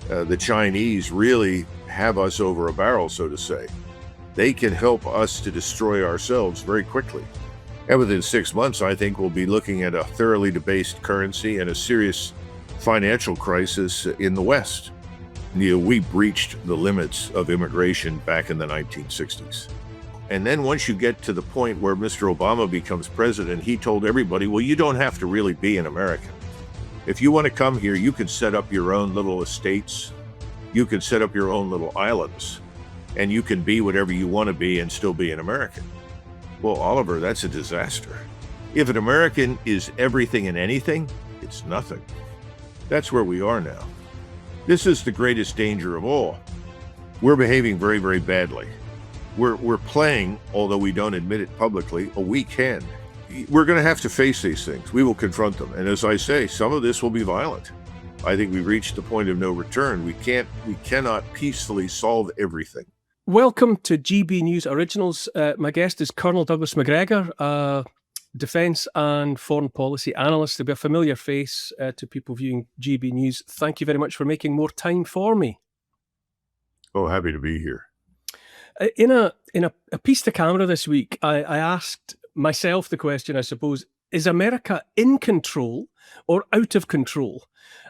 The Chinese really have us over a barrel, so to say. They can help us to destroy ourselves very quickly. And within 6 months, I think we'll be looking at a thoroughly debased currency and a serious financial crisis in the West. We breached the limits of immigration back in the 1960s. And then once you get to the point where Mr. Obama becomes president, he told everybody, well, you don't have to really be an American. If you want to come here, you can set up your own little estates. You can set up your own little islands. And you can be whatever you want to be and still be an American. Well, Oliver, that's a disaster. If an American is everything and anything, it's nothing. That's where we are now. This is the greatest danger of all. We're behaving very, very badly. We're playing, although we don't admit it publicly, a weak hand. We're going to have to face these things. We will confront them. And as I say, some of this will be violent. I think we've reached the point of no return. We cannot peacefully solve everything. Welcome to GB News Originals. My guest is Colonel Douglas Macgregor, defence and foreign policy analyst. He'll be a familiar face to people viewing GB News. Thank you very much for making more time for me. Oh, happy to be here. In a piece to camera this week, I asked myself the question, I suppose, is America in control or out of control?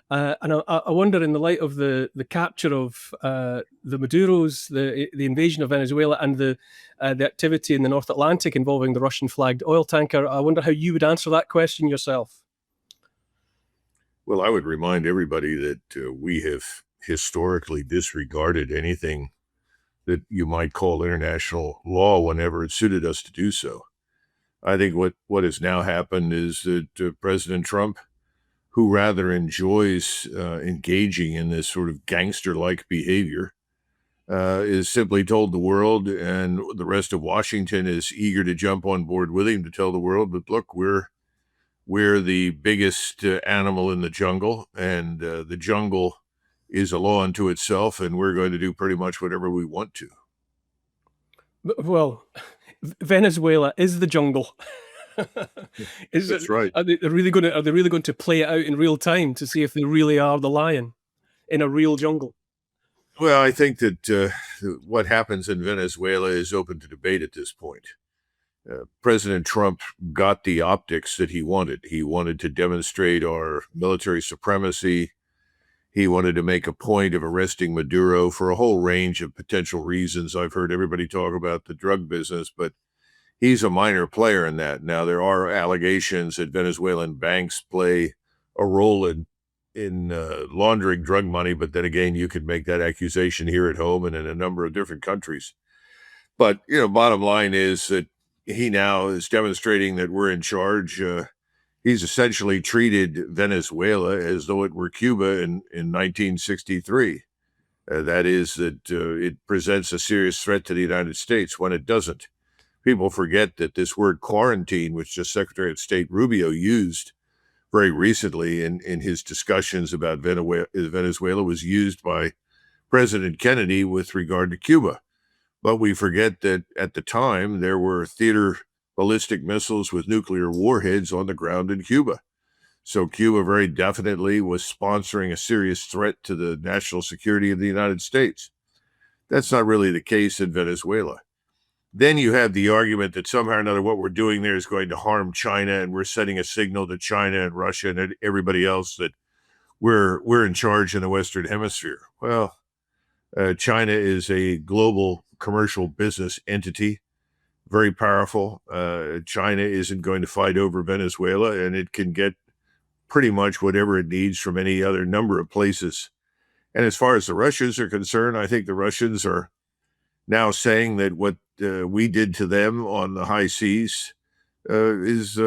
And I wonder, in the light of the capture of the Maduros, the invasion of Venezuela, and the activity in the North Atlantic involving the Russian-flagged oil tanker, I wonder how you would answer that question yourself. Well, I would remind everybody that we have historically disregarded anything that you might call international law whenever it suited us to do so. I think what has now happened is that President Trump, who rather enjoys engaging in this sort of gangster-like behavior, is simply told the world, and the rest of Washington is eager to jump on board with him to tell the world, but look, we're the biggest animal in the jungle, and the jungle is a law unto itself, and we're going to do pretty much whatever we want to. Well, Venezuela is the jungle. That's right. Are they really going to play it out in real time to see if they really are the lion in a real jungle? Well, I think that what happens in Venezuela is open to debate at this point. President Trump got the optics that he wanted. He wanted to demonstrate our military supremacy. He wanted to make a point of arresting Maduro for a whole range of potential reasons. I've heard everybody talk about the drug business, but he's a minor player in that. Now, there are allegations that Venezuelan banks play a role in laundering drug money, but then again, you could make that accusation here at home and in a number of different countries. But, bottom line is that he now is demonstrating that we're in charge. He's essentially treated Venezuela as though it were Cuba in 1963. That is, that it presents a serious threat to the United States when it doesn't. People forget that this word quarantine, which just Secretary of State Rubio used very recently in his discussions about Venezuela, was used by President Kennedy with regard to Cuba. But we forget that at the time, there were theater ballistic missiles with nuclear warheads on the ground in Cuba. So Cuba very definitely was sponsoring a serious threat to the national security of the United States. That's not really the case in Venezuela. Then you have the argument that somehow or another what we're doing there is going to harm China, and we're sending a signal to China and Russia and everybody else that we're in charge in the Western Hemisphere. Well, China is a global commercial business entity, very powerful. China isn't going to fight over Venezuela, and it can get pretty much whatever it needs from any other number of places. And as far as the Russians are concerned, I think the Russians are now saying that what we did to them on the high seas is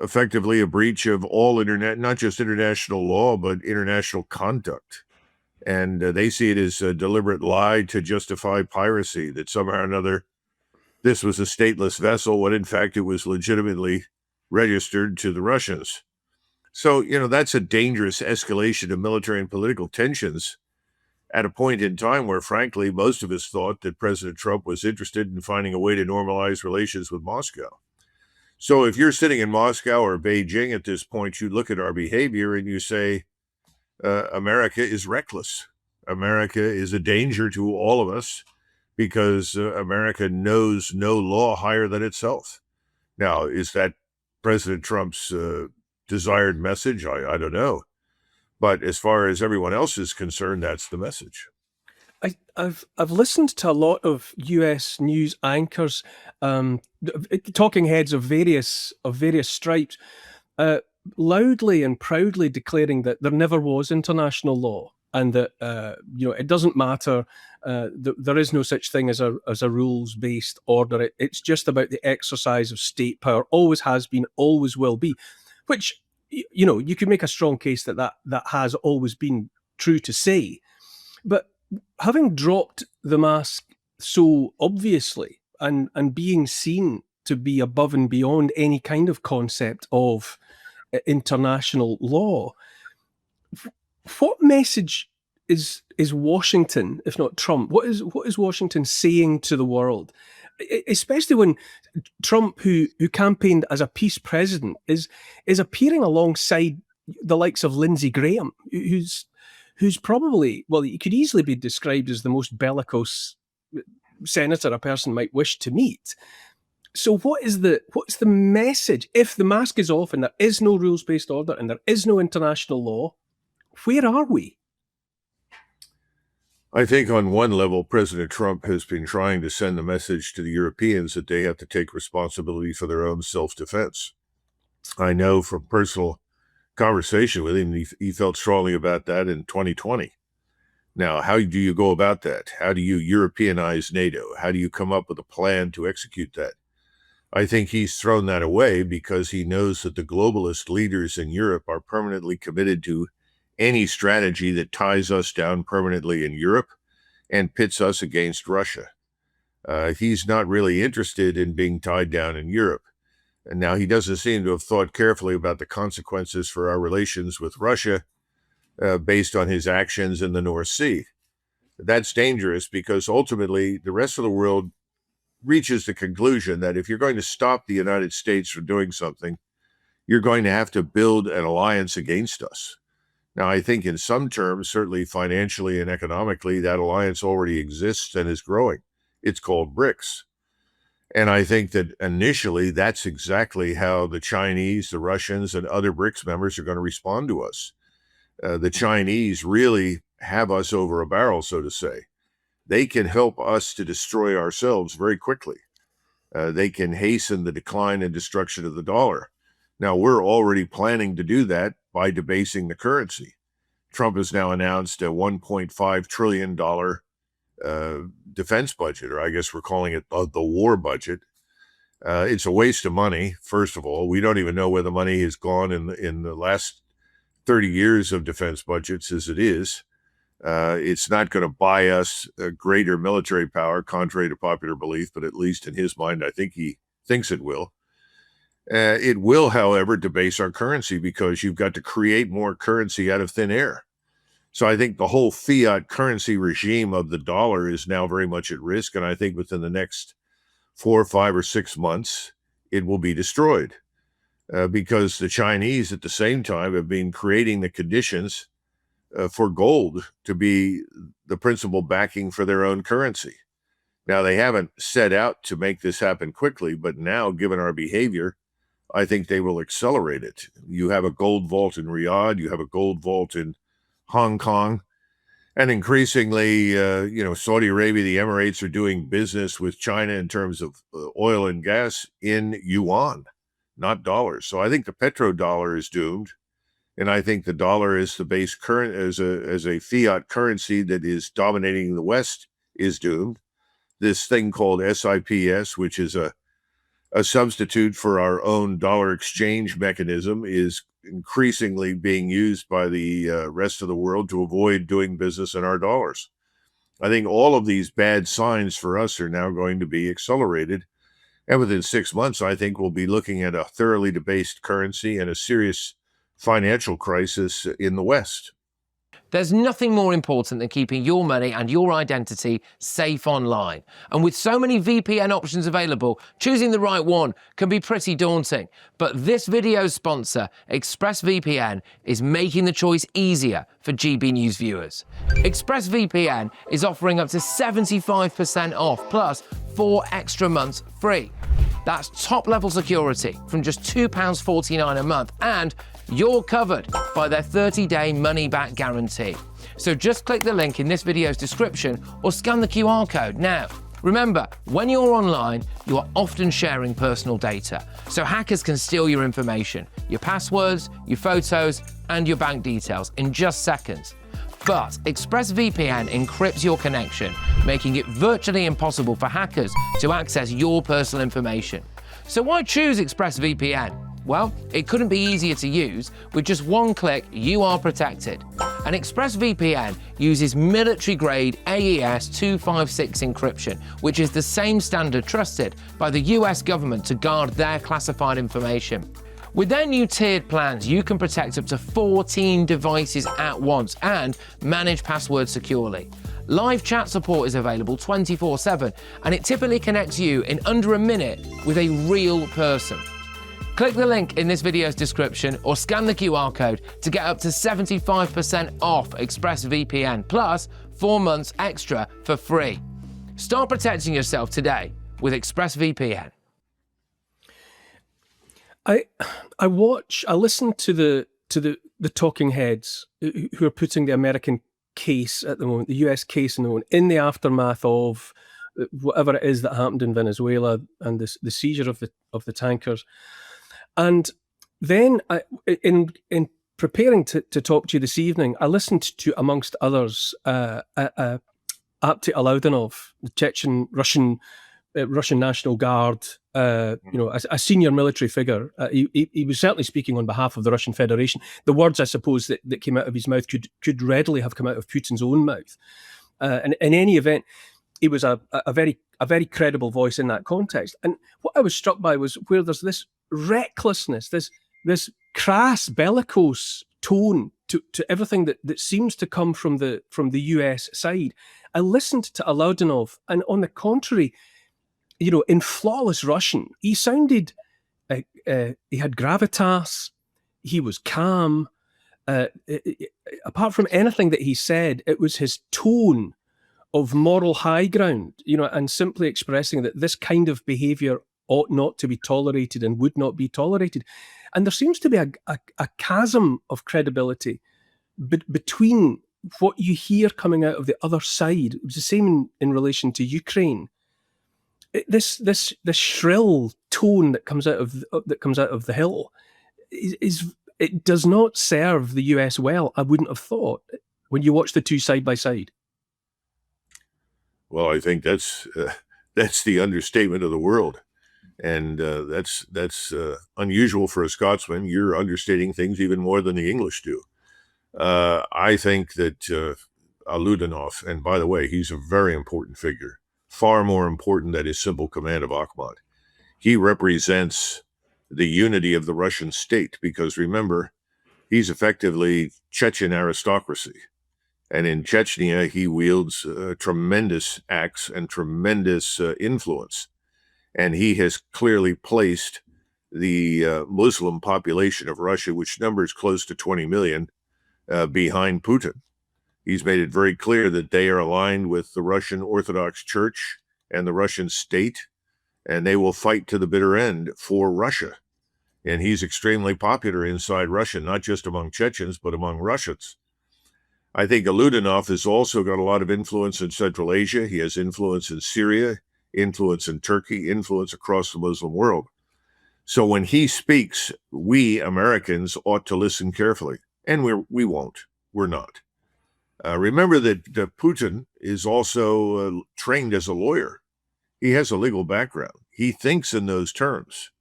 effectively a breach of all not just international law, but international conduct. And they see it as a deliberate lie to justify piracy, that somehow or another this was a stateless vessel when in fact it was legitimately registered to the Russians. So, that's a dangerous escalation of military and political tensions at a point in time where, frankly, most of us thought that President Trump was interested in finding a way to normalize relations with Moscow. So if you're sitting in Moscow or Beijing at this point, you look at our behavior and you say, America is reckless. America is a danger to all of us because America knows no law higher than itself. Now, is that President Trump's desired message? I don't know. But as far as everyone else is concerned, that's the message. I've listened to a lot of U.S. news anchors, talking heads of various stripes, loudly and proudly declaring that there never was international law, and that it doesn't matter. There is no such thing as a rules-based order. It's just about the exercise of state power. Always has been, always will be. Which you could make a strong case that has always been true to say, but having dropped the mask so obviously and being seen to be above and beyond any kind of concept of international law, what message is Washington, if not Trump? What is Washington saying to the world, especially when Trump, who campaigned as a peace president, is appearing alongside the likes of Lindsey Graham, who's probably, well, he could easily be described as the most bellicose senator a person might wish to meet. So what's the message? If the mask is off and there is no rules-based order and there is no international law, where are we? I think on one level, President Trump has been trying to send the message to the Europeans that they have to take responsibility for their own self-defense. I know from personal conversation with him, he felt strongly about that in 2020. Now, how do you go about that? How do you Europeanize NATO? How do you come up with a plan to execute that? I think he's thrown that away because he knows that the globalist leaders in Europe are permanently committed to any strategy that ties us down permanently in Europe and pits us against Russia. He's not really interested in being tied down in Europe. And now he doesn't seem to have thought carefully about the consequences for our relations with Russia based on his actions in the North Sea. That's dangerous because ultimately the rest of the world reaches the conclusion that if you're going to stop the United States from doing something, you're going to have to build an alliance against us. Now, I think in some terms, certainly financially and economically, that alliance already exists and is growing. It's called BRICS. And I think that initially that's exactly how the Chinese, the Russians, and other BRICS members are going to respond to us. The Chinese really have us over a barrel, so to say. They can help us to destroy ourselves very quickly. They can hasten the decline and destruction of the dollar. Now, we're already planning to do that by debasing the currency. Trump has now announced a $1.5 trillion defense budget, or I guess we're calling it the war budget. It's a waste of money, first of all. We don't even know where the money has gone in the last 30 years of defense budgets as it is. It's not going to buy us a greater military power, contrary to popular belief, but at least in his mind, I think he thinks it will. It will, however, debase our currency because you've got to create more currency out of thin air. So I think the whole fiat currency regime of the dollar is now very much at risk. And I think within the next 4, 5, or 6 months, it will be destroyed because the Chinese at the same time have been creating the conditions for gold to be the principal backing for their own currency. Now, they haven't set out to make this happen quickly, but now, given our behavior, I think they will accelerate it. You have a gold vault in Riyadh, you have a gold vault in Hong Kong, and increasingly, Saudi Arabia, the Emirates are doing business with China in terms of oil and gas in yuan, not dollars. So I think the petrodollar is doomed. And I think the dollar is the base current as a fiat currency that is dominating the West is doomed. This thing called SIPS, which is a substitute for our own dollar exchange mechanism, is increasingly being used by the rest of the world to avoid doing business in our dollars. I think all of these bad signs for us are now going to be accelerated. And within 6 months, I think we'll be looking at a thoroughly debased currency and a serious financial crisis in the West. There's nothing more important than keeping your money and your identity safe online. And with so many VPN options available, choosing the right one can be pretty daunting. But this video's sponsor, ExpressVPN, is making the choice easier for GB News viewers. ExpressVPN is offering up to 75% off, plus 4 extra months free. That's top-level security from just £2.49 a month, and you're covered by their 30-day money-back guarantee. So just click the link in this video's description or scan the QR code now. Remember, when you're online, you are often sharing personal data, so hackers can steal your information, your passwords, your photos, and your bank details in just seconds. But ExpressVPN encrypts your connection, making it virtually impossible for hackers to access your personal information. So why choose ExpressVPN? Well, it couldn't be easier to use. With just one click, you are protected. And ExpressVPN uses military-grade AES 256 encryption, which is the same standard trusted by the US government to guard their classified information. With their new tiered plans, you can protect up to 14 devices at once and manage passwords securely. Live chat support is available 24/7, and it typically connects you in under a minute with a real person. Click the link in this video's description or scan the QR code to get up to 75% off ExpressVPN, plus 4 months extra for free. Start protecting yourself today with ExpressVPN. I listen to the talking heads who are putting the American case at the moment, the US case in the moment, in the aftermath of whatever it is that happened in Venezuela and the seizure of the tankers. And then in preparing to talk to you this evening, I listened to, amongst others, Apti Alaudinov, the Chechen Russian National Guard, a senior military figure. He was certainly speaking on behalf of the Russian Federation. The words, I suppose, that came out of his mouth could readily have come out of Putin's own mouth. And in any event, he was a very credible voice in that context. And what I was struck by was where there's this recklessness, this crass, bellicose tone to everything that seems to come from the US side. I listened to Alaudinov, and on the contrary, in flawless Russian, he sounded, he had gravitas, he was calm. Apart from anything that he said, it was his tone of moral high ground, and simply expressing that this kind of behavior ought not to be tolerated and would not be tolerated. And there seems to be a chasm of credibility between what you hear coming out of the other side. It was the same in relation to Ukraine. This shrill tone that comes out of the Hill it does not serve the US well, I wouldn't have thought, when you watch the two side by side. Well, I think that's the understatement of the world. And that's unusual for a Scotsman. You're understating things even more than the English do. I think that Alaudinov, and by the way, he's a very important figure, far more important than his simple command of Akhmat. He represents the unity of the Russian state, because remember, he's effectively Chechen aristocracy. And in Chechnya, he wields tremendous axe and tremendous influence. And he has clearly placed the Muslim population of Russia, which numbers close to 20 million, behind Putin. He's made it very clear that they are aligned with the Russian Orthodox Church and the Russian state, and they will fight to the bitter end for Russia. And he's extremely popular inside Russia, not just among Chechens, but among Russians. I think Alaudinov has also got a lot of influence in Central Asia. He has influence in Syria, influence in Turkey, influence across the Muslim world. So when he speaks, we Americans ought to listen carefully. And we won't. We're not. Remember that Putin is also trained as a lawyer. He has a legal background. He thinks in those terms.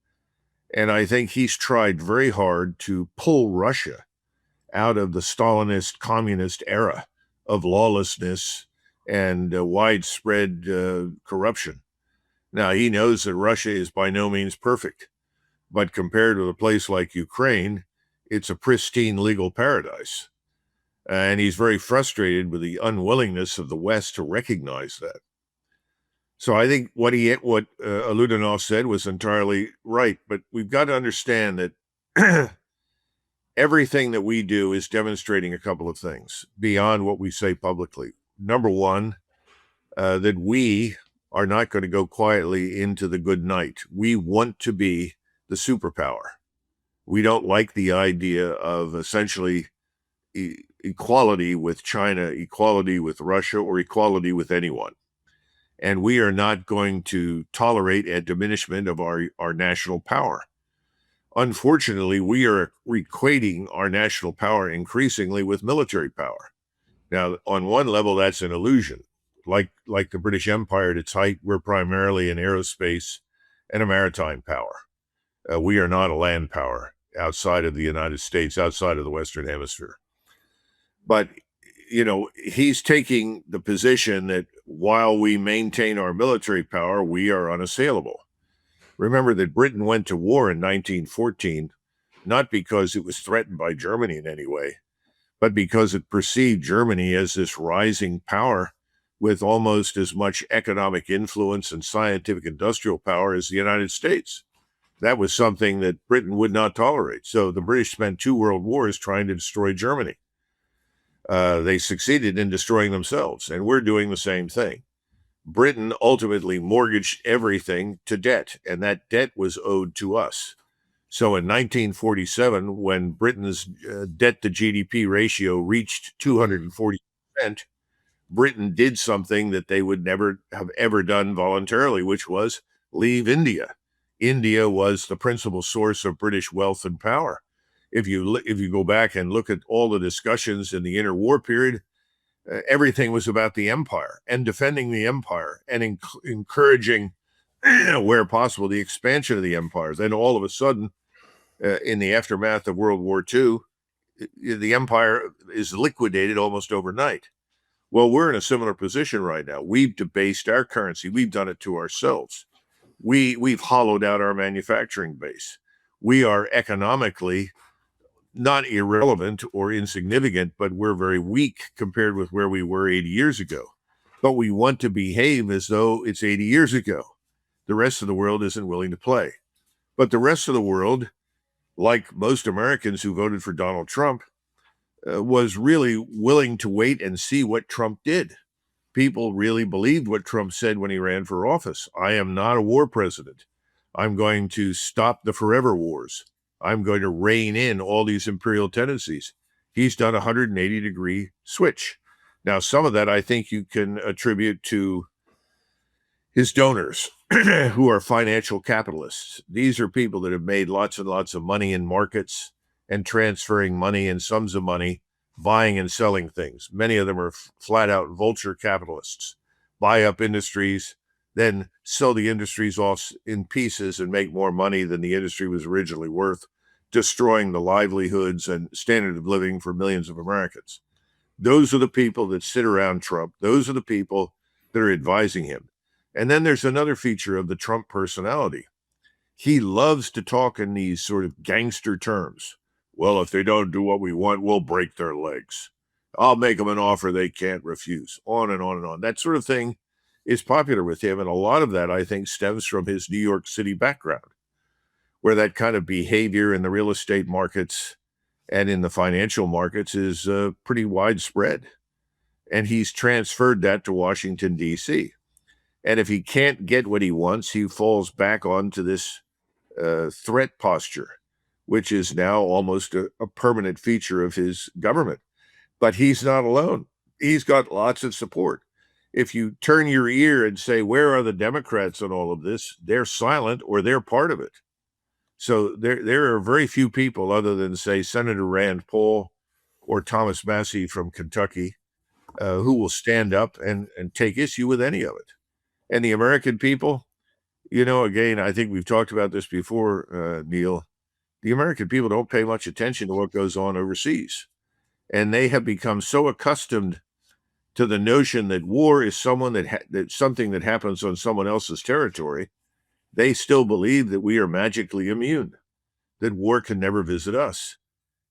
And I think he's tried very hard to pull Russia out of the Stalinist communist era of lawlessness and widespread corruption. Now, he knows that Russia is by no means perfect, but compared with a place like Ukraine, it's a pristine legal paradise. And he's very frustrated with the unwillingness of the West to recognize that. So I think what Aludanov said was entirely right, but we've got to understand that everything that we do is demonstrating a couple of things beyond what we say publicly. Number one, that we are not going to go quietly into the good night. We want to be the superpower. We don't like the idea of essentially equality with China, equality with Russia, or equality with anyone. And we are not going to tolerate a diminishment of our national power. Unfortunately, we are equating our national power increasingly with military power. Now, on one level, that's an illusion. Like the British Empire at its height, we're primarily an aerospace and a maritime power. We are not a land power outside of the United States, outside of the Western Hemisphere. But, he's taking the position that while we maintain our military power, we are unassailable. Remember that Britain went to war in 1914, not because it was threatened by Germany in any way, but because it perceived Germany as this rising power with almost as much economic influence and scientific industrial power as the United States. That was something that Britain would not tolerate. So the British spent 2 world wars trying to destroy Germany. They succeeded in destroying themselves, and we're doing the same thing. Britain ultimately mortgaged everything to debt, and that debt was owed to us. So in 1947, when Britain's debt to GDP ratio reached 240%, Britain did something that they would never have ever done voluntarily, which was leave India. India was the principal source of British wealth and power. If you go back and look at all the discussions in the interwar period, everything was about the empire and defending the empire and encouraging, where possible, the expansion of the empire. Then all of a sudden, in the aftermath of World War II, the empire is liquidated almost overnight. Well, we're in a similar position right now. We've debased our currency. We've done it to ourselves. We've hollowed out our manufacturing base. We are economically not irrelevant or insignificant, but we're very weak compared with where we were 80 years ago. But we want to behave as though it's 80 years ago. The rest of the world isn't willing to play. But the rest of the world, like most Americans who voted for Donald Trump, was really willing to wait and see what Trump did. People really believed what Trump said when he ran for office. I am not a war president. I'm going to stop the forever wars. I'm going to rein in all these imperial tendencies. He's done a 180-degree switch. Now, some of that I think you can attribute to his donors, who are financial capitalists. These are people that have made lots and lots of money in markets and transferring money and sums of money, buying and selling things. Many of them are flat out vulture capitalists, buy up industries, then sell the industries off in pieces and make more money than the industry was originally worth, destroying the livelihoods and standard of living for millions of Americans. Those are the people that sit around Trump. Those are the people that are advising him. And then there's another feature of the Trump personality. He loves to talk in these sort of gangster terms. Well, if they don't do what we want, we'll break their legs. I'll make them an offer they can't refuse. On and on and on. That sort of thing is popular with him. And a lot of that, I think, stems from his New York City background, where that kind of behavior in the real estate markets and in the financial markets is pretty widespread. And he's transferred that to Washington, D.C. And if he can't get what he wants, he falls back onto this threat posture, which is now almost a permanent feature of his government. But he's not alone. He's got lots of support. If you turn your ear and say, where are the Democrats on all of this? They're silent or they're part of it. So there are very few people other than, say, Senator Rand Paul or Thomas Massey from Kentucky who will stand up and take issue with any of it. And the American people, again, I think we've talked about this before, Neil, the American people don't pay much attention to what goes on overseas. And they have become so accustomed to the notion that war is something that happens on someone else's territory. They still believe that we are magically immune, that war can never visit us.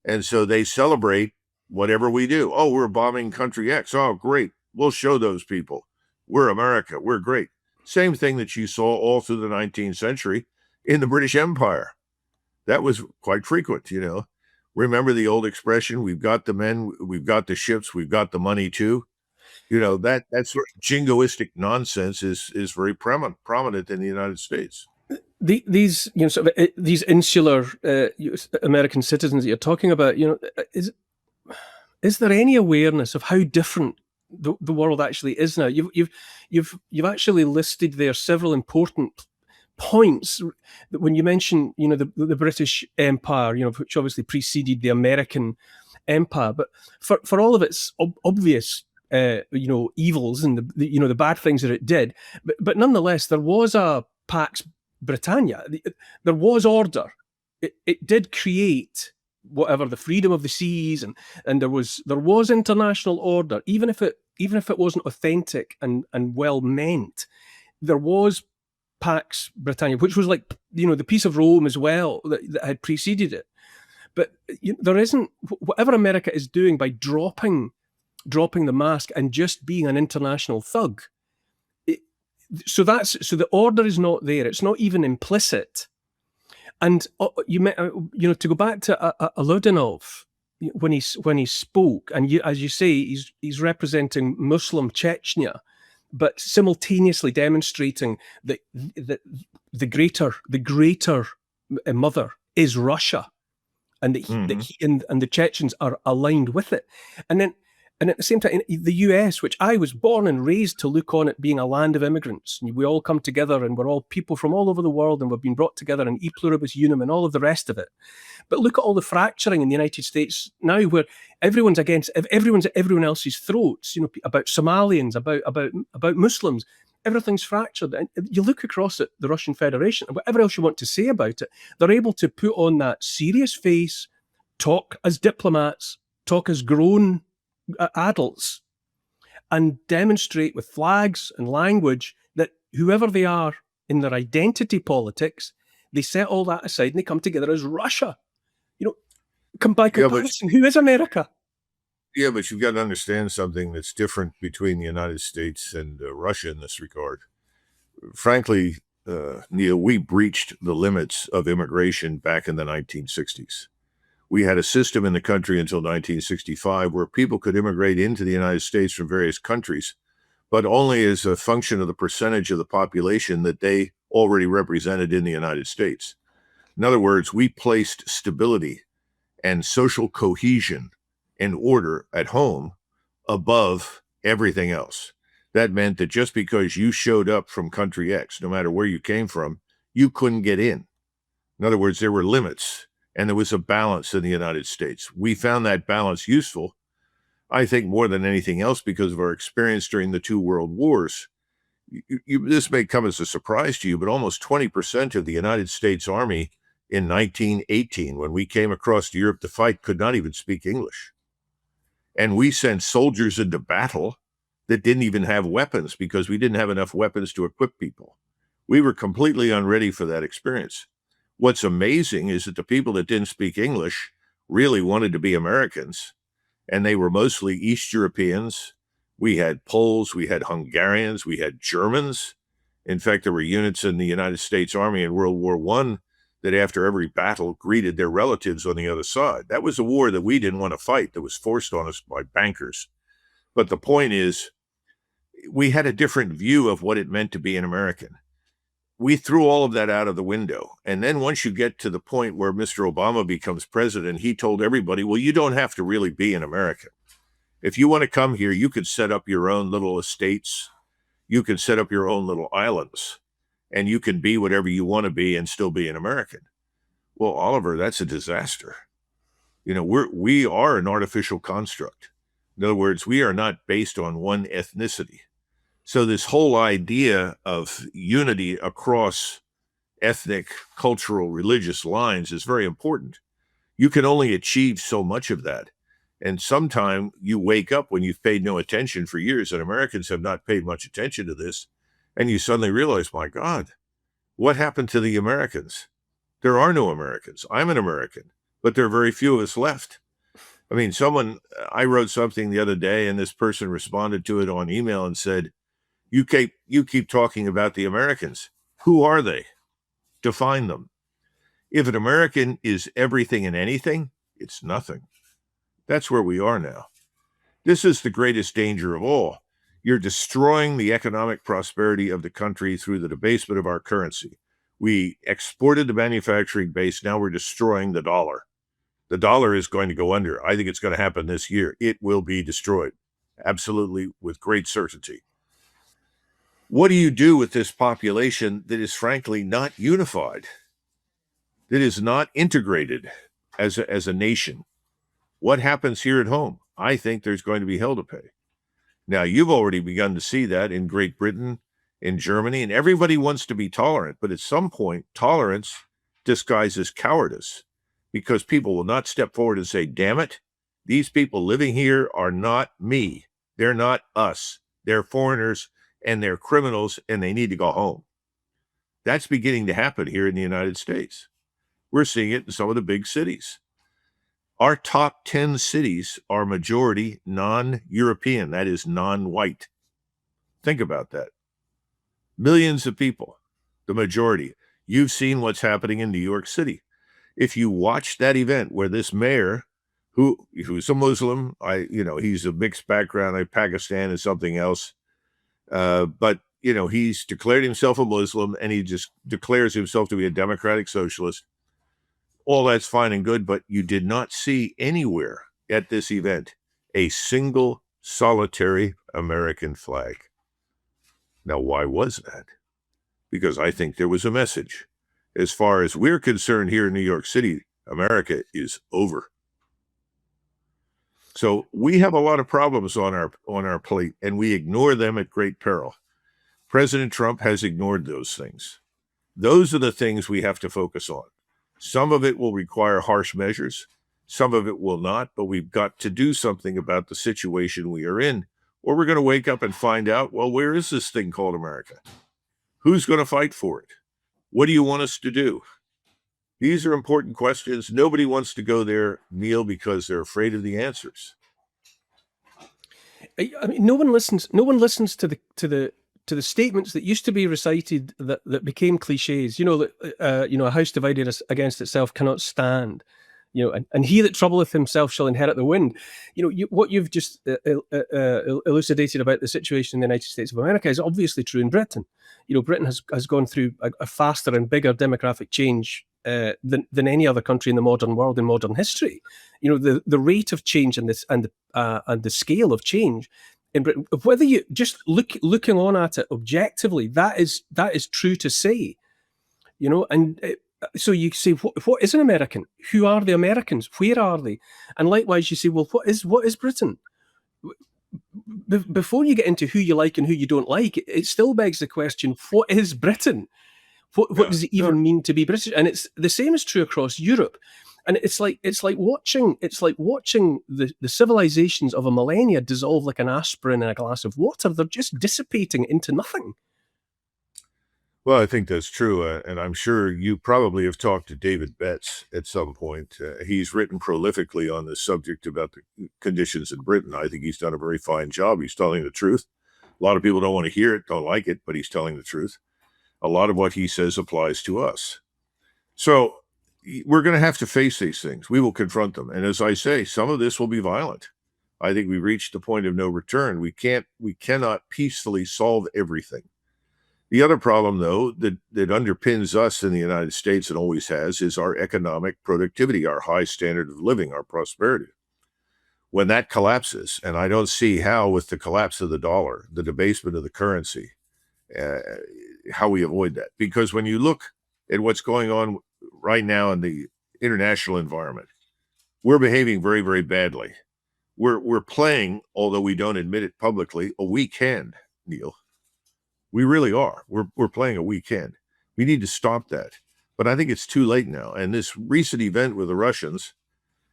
And so they celebrate whatever we do. Oh, we're bombing country X. Oh, great. We'll show those people. We're America. We're great. Same thing that you saw all through the 19th century in the British Empire. That was quite frequent, you know. Remember the old expression, we've got the men, we've got the ships, we've got the money too. You know, that sort of jingoistic nonsense is very prominent in the United States. These, you know, sort of these insular American citizens that you're talking about, you know, is there any awareness of how different the world actually is now? You've actually listed there several important points when you mention, you know, the British Empire, you know, which obviously preceded the American Empire, but for all of its obvious you know, evils and the you know, the bad things that it did, but nonetheless there was a Pax Britannia. There was order. It did create whatever, the freedom of the seas, and there was international order, even if it wasn't authentic and well meant. There was Pax Britannia, which was like, you know, the Peace of Rome as well, that had preceded it. But there isn't, whatever America is doing by dropping the mask and just being an international thug. So the order is not there. It's not even implicit. And you know, to go back to Aludinov, when he spoke, and as you say, he's representing Muslim Chechnya, but simultaneously demonstrating that the greater mother is Russia, and that he and the Chechens are aligned with it. And at the same time, the US, which I was born and raised to look on it being a land of immigrants, and we all come together and we're all people from all over the world and we've been brought together in e pluribus unum and all of the rest of it. But look at all the fracturing in the United States now, where everyone's at everyone else's throats, you know, about Somalians, about Muslims. Everything's fractured. And you look across at the Russian Federation, and whatever else you want to say about it, they're able to put on that serious face, talk as diplomats, talk as grown adults, and demonstrate with flags and language that whoever they are in their identity politics, they set all that aside and they come together as Russia. You know, by comparison, who is America? Yeah, but you've got to understand something that's different between the United States and Russia in this regard. Frankly, Neil, we breached the limits of immigration back in the 1960s. We had a system in the country until 1965 where people could immigrate into the United States from various countries, but only as a function of the percentage of the population that they already represented in the United States. In other words, we placed stability and social cohesion and order at home above everything else. That meant that just because you showed up from country X, no matter where you came from, you couldn't get in. In other words, there were limits. And there was a balance in the United States. We found that balance useful, I think, more than anything else because of our experience during the two world wars. This may come as a surprise to you, but almost 20% of the United States Army in 1918, when we came across to Europe to fight, could not even speak English. And we sent soldiers into battle that didn't even have weapons because we didn't have enough weapons to equip people. We were completely unready for that experience. What's amazing is that the people that didn't speak English really wanted to be Americans, and they were mostly East Europeans. We had Poles, we had Hungarians, we had Germans. In fact, there were units in the United States Army in World War I that after every battle greeted their relatives on the other side. That was a war that we didn't want to fight, that was forced on us by bankers. But the point is, we had a different view of what it meant to be an American. We threw all of that out of the window. And then once you get to the point where Mr. Obama becomes president, he told everybody, well, you don't have to really be an American. If you want to come here, you could set up your own little estates. You can set up your own little islands, and you can be whatever you want to be and still be an American. Well, Oliver, that's a disaster. You know, we are an artificial construct. In other words, we are not based on one ethnicity. So this whole idea of unity across ethnic, cultural, religious lines is very important. You can only achieve so much of that. And sometime you wake up when you've paid no attention for years, and Americans have not paid much attention to this, and you suddenly realize, my God, what happened to the Americans? There are no Americans. I'm an American, but there are very few of us left. I mean, I wrote something the other day, and this person responded to it on email and said, you keep talking about the Americans. Who are they? Define them. If an American is everything and anything, it's nothing. That's where we are now. This is the greatest danger of all. You're destroying the economic prosperity of the country through the debasement of our currency. We exported the manufacturing base. Now we're destroying the dollar. The dollar is going to go under. I think it's going to happen this year. It will be destroyed. Absolutely, with great certainty. What do you do with this population that is frankly not unified, that is not integrated as a nation? What happens here at home? I think there's going to be hell to pay. Now, you've already begun to see that in Great Britain, in Germany, and everybody wants to be tolerant. But at some point, tolerance disguises cowardice, because people will not step forward and say, damn it, these people living here are not me. They're not us. They're foreigners and they're criminals and they need to go home. That's beginning to happen here in the United States. We're seeing it in some of the big cities. Our top 10 cities are majority non-European, that is non-white. Think about that. Millions of people, the majority. You've seen what's happening in New York City. If you watch that event where this mayor, who's a Muslim, he's a mixed background, like Pakistan is something else, but he's declared himself a Muslim and he just declares himself to be a democratic socialist. All that's fine and good, but you did not see anywhere at this event a single solitary American flag. Now, why was that? Because I think there was a message. As far as we're concerned here in New York City, America is over. So we have a lot of problems on our plate, and we ignore them at great peril. President Trump has ignored those things. Those are the things we have to focus on. Some of it will require harsh measures. Some of it will not, but we've got to do something about the situation we are in, or we're going to wake up and find out, well, where is this thing called America? Who's going to fight for it? What do you want us to do? These are important questions. Nobody wants to go there, Neil, because they're afraid of the answers. I mean, no one listens to the statements that used to be recited that became cliches. A house divided against itself cannot stand. And he that troubleth himself shall inherit the wind. What you've just elucidated about the situation in the United States of America is obviously true in Britain. Britain has gone through a faster and bigger demographic change than any other country in the modern world, in modern history. The rate of change and the scale of change in Britain, whether you just looking on at it objectively, that is true to say. So you say, what is an American? Who are the Americans? Where are they? And likewise, you say, well, what is Britain? Before you get into who you like and who you don't like, it still begs the question: what is Britain? What does it even mean to be British? And it's the same is true across Europe. And it's like watching the civilizations of a millennia dissolve like an aspirin in a glass of water. They're just dissipating into nothing. Well, I think that's true, and I'm sure you probably have talked to David Betts at some point. He's written prolifically on this subject about the conditions in Britain. I think he's done a very fine job. He's telling the truth. A lot of people don't want to hear it, don't like it, but he's telling the truth. A lot of what he says applies to us. So we're going to have to face these things. We will confront them. And as I say, some of this will be violent. I think we've reached the point of no return. We cannot peacefully solve everything. The other problem, though, that underpins us in the United States and always has is our economic productivity, our high standard of living, our prosperity. When that collapses, and I don't see how with the collapse of the dollar, the debasement of the currency, how we avoid that. Because when you look at what's going on right now in the international environment, we're behaving very, very badly. We're playing, although we don't admit it publicly, a weak hand, Neil. We really are. We're playing a weak hand. We need to stop that. But I think it's too late now. And this recent event with the Russians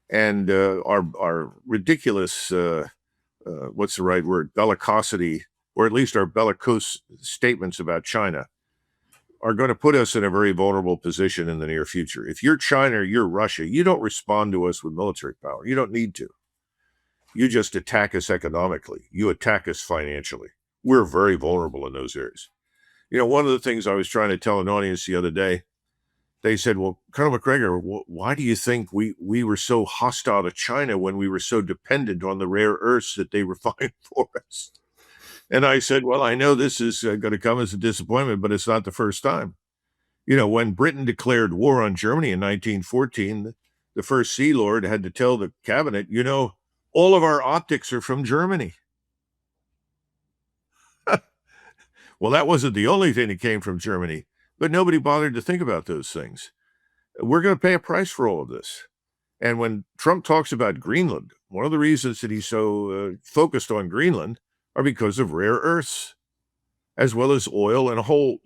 and our ridiculous, what's the right word, bellicosity, or at least our bellicose statements about China, are going to put us in a very vulnerable position in the near future. If you're China or you're Russia, you don't respond to us with military power. You don't need to. You just attack us economically. You attack us financially. We're very vulnerable in those areas. One of the things I was trying to tell an audience the other day, they said, well, Colonel Macgregor, why do you think we were so hostile to China when we were so dependent on the rare earths that they refined for us? And I said, well, I know this is going to come as a disappointment, but it's not the first time. When Britain declared war on Germany in 1914, the first Sea Lord had to tell the cabinet, all of our optics are from Germany. Well, that wasn't the only thing that came from Germany, but nobody bothered to think about those things. We're going to pay a price for all of this. And when Trump talks about Greenland, one of the reasons that he's so focused on Greenland are because of rare earths, as well as oil and a whole,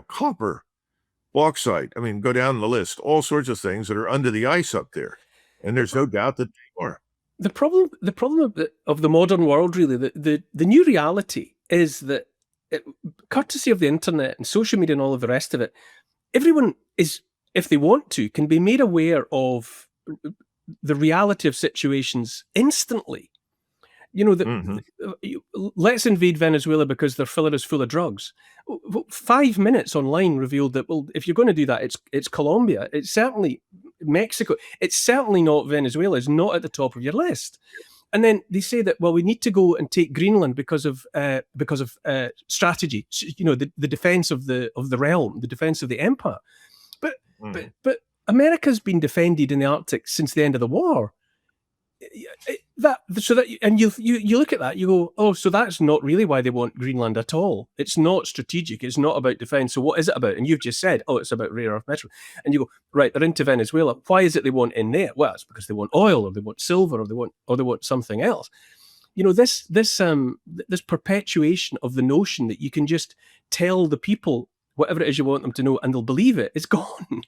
copper, bauxite. I mean, go down the list, all sorts of things that are under the ice up there. And there's no doubt that they are. The problem of the modern world, really, the new reality is that, courtesy of the internet and social media and all of the rest of it, everyone is, if they want to, can be made aware of the reality of situations instantly. Let's invade Venezuela because they're filling us full of drugs. 5 minutes online revealed that, well, if you're going to do that, it's Colombia. It's certainly Mexico. It's certainly not Venezuela. It's not at the top of your list. And then they say that, well, we need to go and take Greenland because of strategy. The defense of the realm, the defense of the empire. But America's been defended in the Arctic since the end of the war. And you look at that, you go, oh, so that's not really why they want Greenland at all. It's not strategic. It's not about defense. So what is it about? And you've just said, oh, it's about rare earth metal. And you go, right, they're into Venezuela. Why is it they want in there? Well, it's because they want oil, or they want silver, or they want something else. This perpetuation of the notion that you can just tell the people whatever it is you want them to know and they'll believe it. It's gone.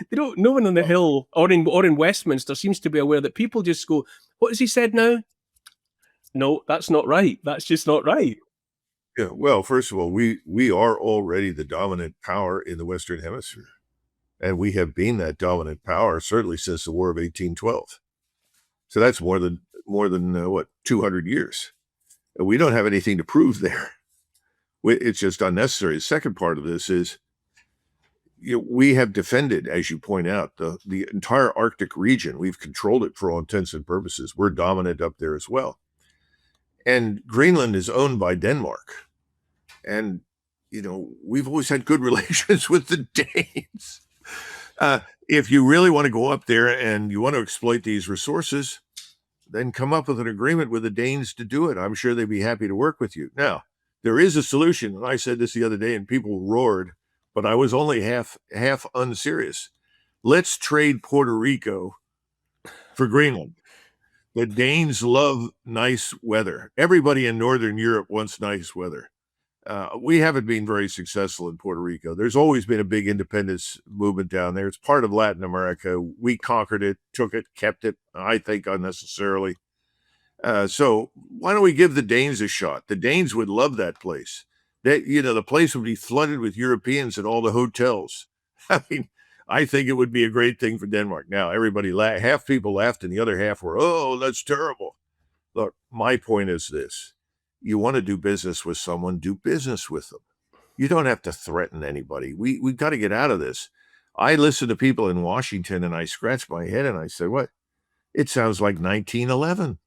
No one on the Hill or in Westminster seems to be aware that people just go, what has he said now? No, that's not right. That's just not right. Yeah, well, first of all, we are already the dominant power in the Western Hemisphere. And we have been that dominant power, certainly since the War of 1812. So that's more than 200 years. And we don't have anything to prove there. It's just unnecessary. The second part of this is, we have defended, as you point out, the entire Arctic region. We've controlled it for all intents and purposes. We're dominant up there as well. And Greenland is owned by Denmark. And, we've always had good relations with the Danes. If you really want to go up there and you want to exploit these resources, then come up with an agreement with the Danes to do it. I'm sure they'd be happy to work with you. Now, there is a solution. And I said this the other day and people roared, but I was only half unserious. Let's trade Puerto Rico for Greenland. The Danes love nice weather. Everybody in Northern Europe wants nice weather. We haven't been very successful in Puerto Rico. There's always been a big independence movement down there. It's part of Latin America. We conquered it, took it, kept it, I think unnecessarily. So why don't we give the Danes a shot? The Danes would love that place. The place would be flooded with Europeans at all the hotels. I mean, I think it would be a great thing for Denmark. Now, everybody half people laughed and the other half were, oh, that's terrible. Look, my point is this. You want to do business with someone, do business with them. You don't have to threaten anybody. We've got to get out of this. I listen to people in Washington and I scratch my head and I say, what? It sounds like 1911.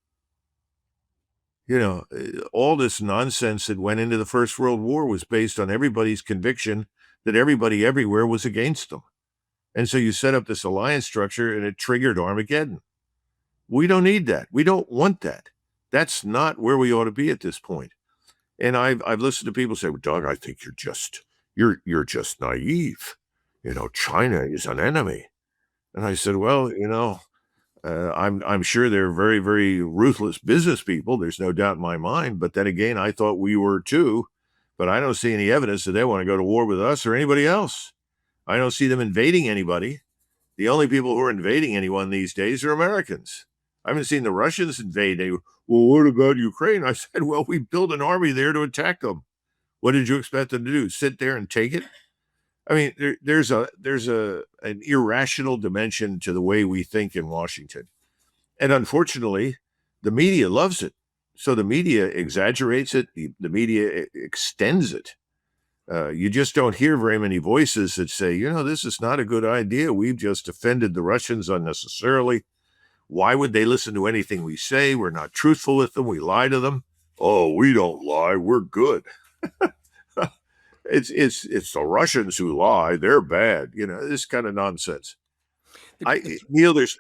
All this nonsense that went into the First World War was based on everybody's conviction that everybody everywhere was against them. And so you set up this alliance structure and it triggered Armageddon. We don't need that. We don't want that. That's not where we ought to be at this point. And I've listened to people say, well, Doug, I think you're just naive. China is an enemy. And I said, well, I'm sure they're very, very ruthless business people. There's no doubt in my mind. But then again, I thought we were too. But I don't see any evidence that they want to go to war with us or anybody else. I don't see them invading anybody. The only people who are invading anyone these days are Americans. I haven't seen the Russians invade. Well, what about Ukraine? I said, well, we built an army there to attack them. What did you expect them to do? Sit there and take it? I mean, there's an irrational dimension to the way we think in Washington. And unfortunately, The media loves it. So the media exaggerates it. The media extends it. You just don't hear very many voices that say, this is not a good idea. We've just offended the Russians unnecessarily. Why would they listen to anything we say? We're not truthful with them. We lie to them. Oh, we don't lie. We're good. It's the Russians who lie. They're bad. This kind of nonsense. Neil, there's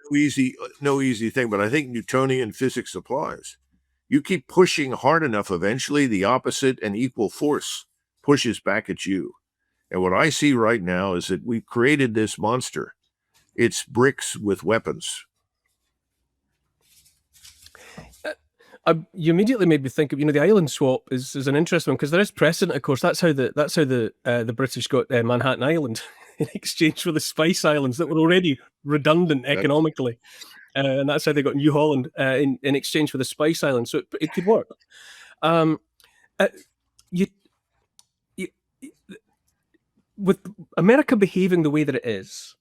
no easy thing, but I think Newtonian physics applies. You keep pushing hard enough, eventually the opposite and equal force pushes back at you. And what I see right now is that we've created this monster. It's bricks with weapons. You immediately made me think of, the island swap is an interesting one, because there is precedent, of course. That's how the British got Manhattan Island in exchange for the Spice Islands that were already redundant economically. And that's how they got New Holland in exchange for the Spice Islands. So it could work. With America behaving the way that it is,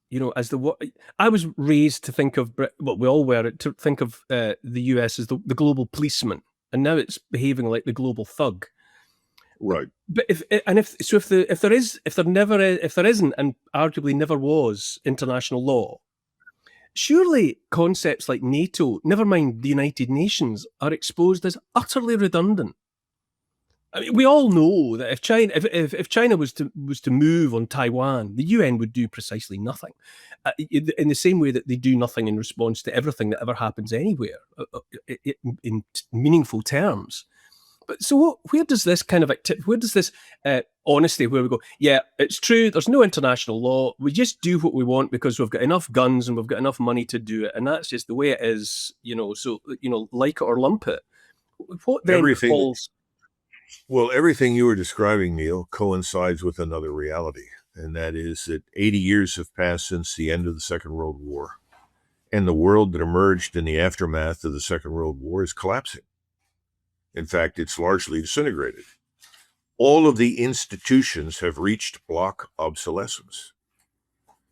I was raised to think of, we all were, to think of the US as the global policeman, and now it's behaving like the global thug. Right. But if there isn't, and arguably never was, international law, surely concepts like NATO, never mind the United Nations, are exposed as utterly redundant. I mean, we all know that if China was to move on Taiwan, the UN would do precisely nothing, in the same way that they do nothing in response to everything that ever happens anywhere, in meaningful terms. But so, where does this kind of where does this honesty, where we go, yeah, it's true, there's no international law, we just do what we want because we've got enough guns and we've got enough money to do it, and that's just the way it is, so, like it or lump it. What then falls? Well, everything you were describing, Neil, coincides with another reality, and that is that 80 years have passed since the end of the Second World War, and the world that emerged in the aftermath of the Second World War is collapsing. In fact, it's largely disintegrated. All of the institutions have reached block obsolescence.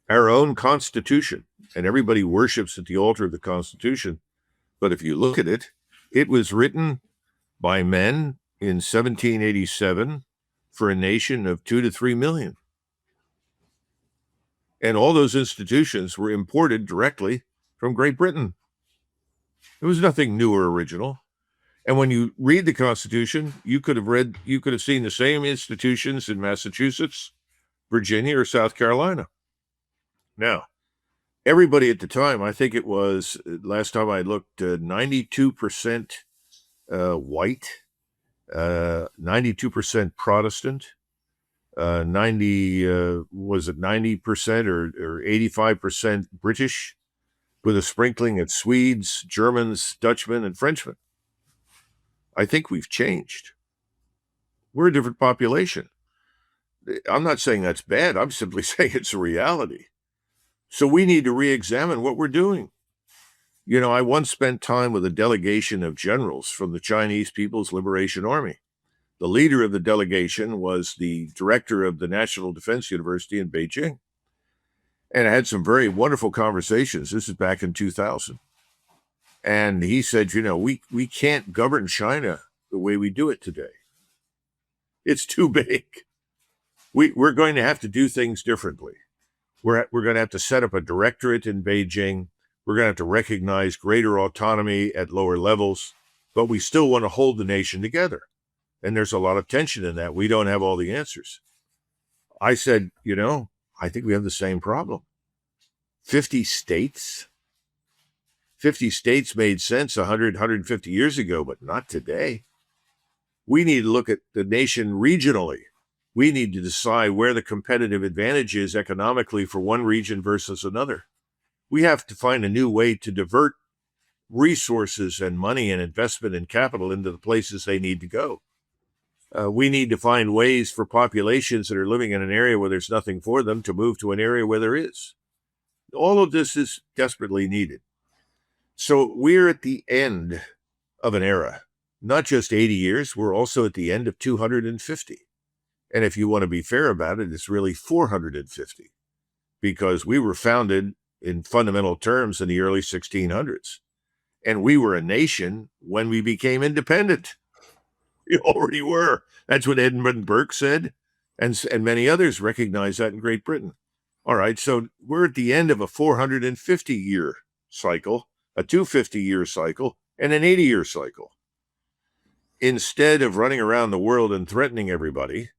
Our own Constitution, and everybody worships at the altar of the Constitution, but if you look at it, it was written by men in 1787 for a nation of 2 to 3 million. And all those institutions were imported directly from Great Britain. There was nothing new or original. And when you read the Constitution, you could have seen the same institutions in Massachusetts, Virginia, or South Carolina. Now, everybody at the time, I think it was, last time I looked, 92% white, 92% Protestant, 90% or 85% British, with a sprinkling of Swedes, Germans, Dutchmen, and Frenchmen. I think we've changed. We're a different population. I'm not saying that's bad. I'm simply saying it's a reality. So we need to re-examine what we're doing. I once spent time with a delegation of generals from the Chinese People's Liberation Army. The leader of the delegation was the director of the National Defense University in Beijing. And I had some very wonderful conversations. This is back in 2000. And he said, we can't govern China the way we do it today. It's too big. We're going to have to do things differently. We're going to have to set up a directorate in Beijing. We're going to have to recognize greater autonomy at lower levels, but we still want to hold the nation together. And there's a lot of tension in that. We don't have all the answers. I said, I think we have the same problem. 50 states? 50 states made sense 100, 150 years ago, but not today. We need to look at the nation regionally. We need to decide where the competitive advantage is economically for one region versus another. We have to find a new way to divert resources and money and investment and capital into the places they need to go. We need to find ways for populations that are living in an area where there's nothing for them to move to an area where there is. All of this is desperately needed. So we're at the end of an era, not just 80 years, we're also at the end of 250. And if you want to be fair about it, it's really 450, because we were founded in fundamental terms in the early 1600s. And we were a nation when we became independent. We already were. That's what Edmund Burke said, and many others recognize that in Great Britain. All right, so we're at the end of a 450-year cycle, a 250-year cycle, and an 80-year cycle. Instead of running around the world and threatening everybody,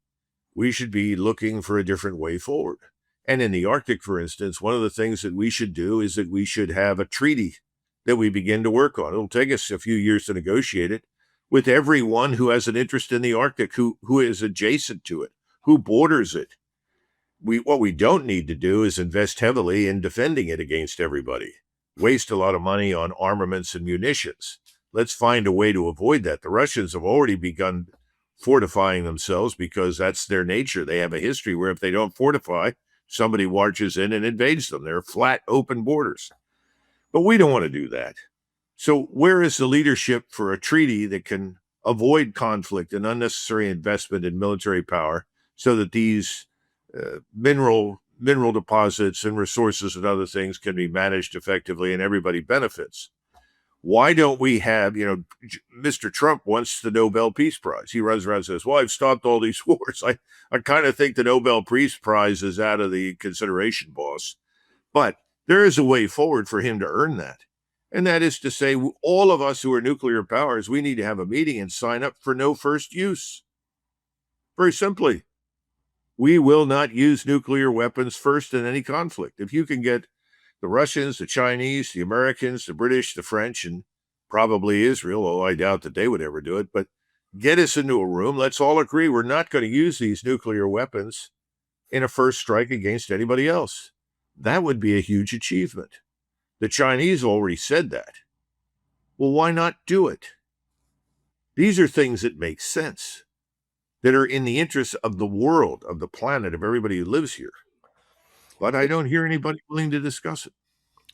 we should be looking for a different way forward. And in the Arctic, for instance, one of the things that we should do is that we should have a treaty that we begin to work on. It'll take us a few years to negotiate it with everyone who has an interest in the Arctic, who is adjacent to it, who borders it. What we don't need to do is invest heavily in defending it against everybody, waste a lot of money on armaments and munitions. Let's find a way to avoid that. The Russians have already begun fortifying themselves because that's their nature. They have a history where if they don't fortify, somebody marches in and invades them. They're flat, open borders. But we don't want to do that. So where is the leadership for a treaty that can avoid conflict and unnecessary investment in military power so that these mineral deposits and resources and other things can be managed effectively and everybody benefits? Why don't we have, Mr. Trump wants the Nobel Peace Prize. He runs around and says, well, I've stopped all these wars. I kind of think the Nobel Peace Prize is out of the consideration, boss. But there is a way forward for him to earn that. And that is to say, all of us who are nuclear powers, we need to have a meeting and sign up for no first use. Very simply, we will not use nuclear weapons first in any conflict. If you can get the Russians, the Chinese, the Americans, the British, the French, and probably Israel, although I doubt that they would ever do it, but get us into a room. Let's all agree we're not going to use these nuclear weapons in a first strike against anybody else. That would be a huge achievement. The Chinese already said that. Well, why not do it? These are things that make sense, that are in the interest of the world, of the planet, of everybody who lives here. But I don't hear anybody willing to discuss it.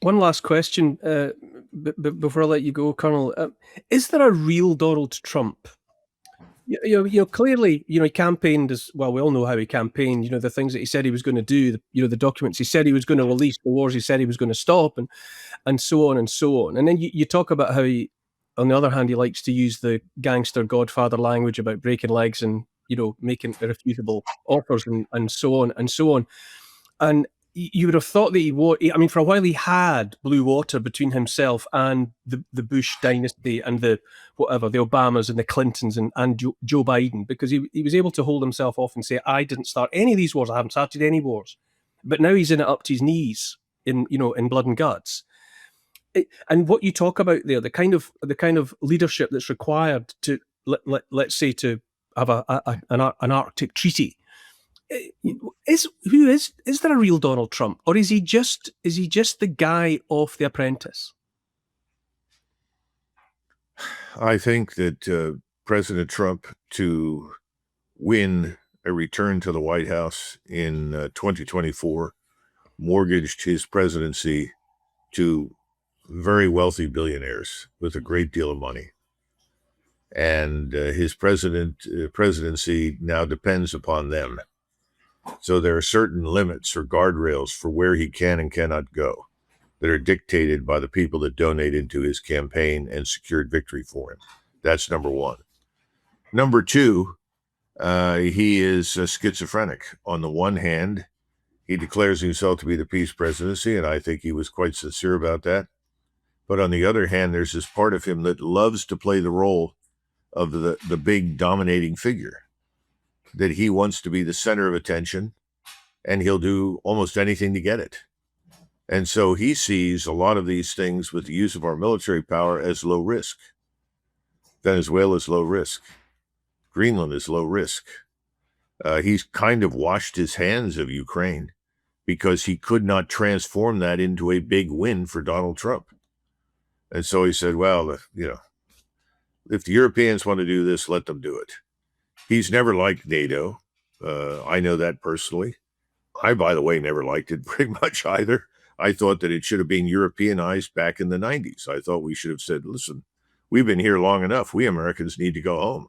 One last question before I let you go, Colonel. Is there a real Donald Trump? Clearly, he campaigned as well. We all know how he campaigned. The things that he said he was going to do. The documents he said he was going to release, the wars he said he was going to stop, and so on and so on. And then you talk about how he, on the other hand, he likes to use the gangster Godfather language about breaking legs and making irrefutable offers and so on and so on. And you would have thought that for a while he had blue water between himself and the Bush dynasty and the Obamas and the Clintons and Joe Biden, because he was able to hold himself off and say, I didn't start any of these wars. I haven't started any wars. But now he's in it up to his knees in blood and guts. And what you talk about there, the kind of leadership that's required to, let's say, to have an Arctic treaty. Is there a real Donald Trump, or is he just the guy off The Apprentice? I think that President Trump, to win a return to the White House in 2024, mortgaged his presidency to very wealthy billionaires with a great deal of money. And his presidency now depends upon them. So there are certain limits or guardrails for where he can and cannot go that are dictated by the people that donated to his campaign and secured victory for him. That's number one. Number two, he is schizophrenic. On the one hand, he declares himself to be the peace presidency, and I think he was quite sincere about that. But on the other hand, there's this part of him that loves to play the role of the big dominating figure, that he wants to be the center of attention, and he'll do almost anything to get it. And so he sees a lot of these things with the use of our military power as low risk. Venezuela is low risk. Greenland is low risk. He's kind of washed his hands of Ukraine because he could not transform that into a big win for Donald Trump. And so he said, well, if the Europeans want to do this, let them do it. He's never liked NATO. I know that personally. I, by the way, never liked it very much either. I thought that it should have been Europeanized back in the 90s. I thought we should have said, listen, we've been here long enough. We Americans need to go home.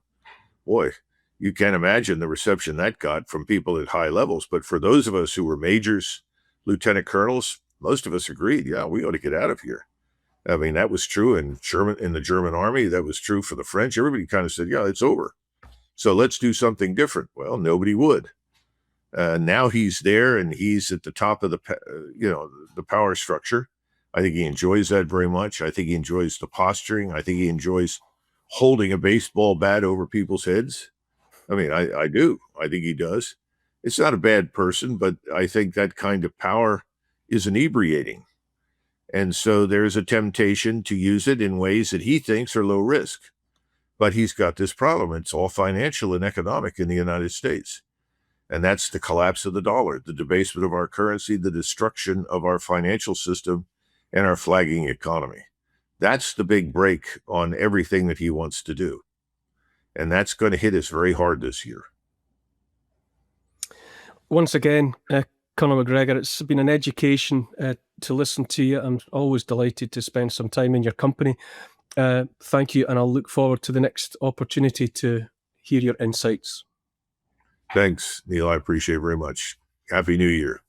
Boy, you can't imagine the reception that got from people at high levels. But for those of us who were majors, lieutenant colonels, most of us agreed, yeah, we ought to get out of here. I mean, that was true in the German army. That was true for the French. Everybody kind of said, yeah, it's over. So let's do something different. Well, nobody would. Now he's there and he's at the top of the power structure. I think he enjoys that very much. I think he enjoys the posturing. I think he enjoys holding a baseball bat over people's heads. I mean, I do. I think he does. It's not a bad person, but I think that kind of power is inebriating. And so there's a temptation to use it in ways that he thinks are low risk. But he's got this problem. It's all financial and economic in the United States. And that's the collapse of the dollar, the debasement of our currency, the destruction of our financial system, and our flagging economy. That's the big break on everything that he wants to do. And that's going to hit us very hard this year. Once again, Conor Macgregor, it's been an education to listen to you. I'm always delighted to spend some time in your company. Thank you, and I'll look forward to the next opportunity to hear your insights. Thanks, Neil. I appreciate it very much. Happy New Year.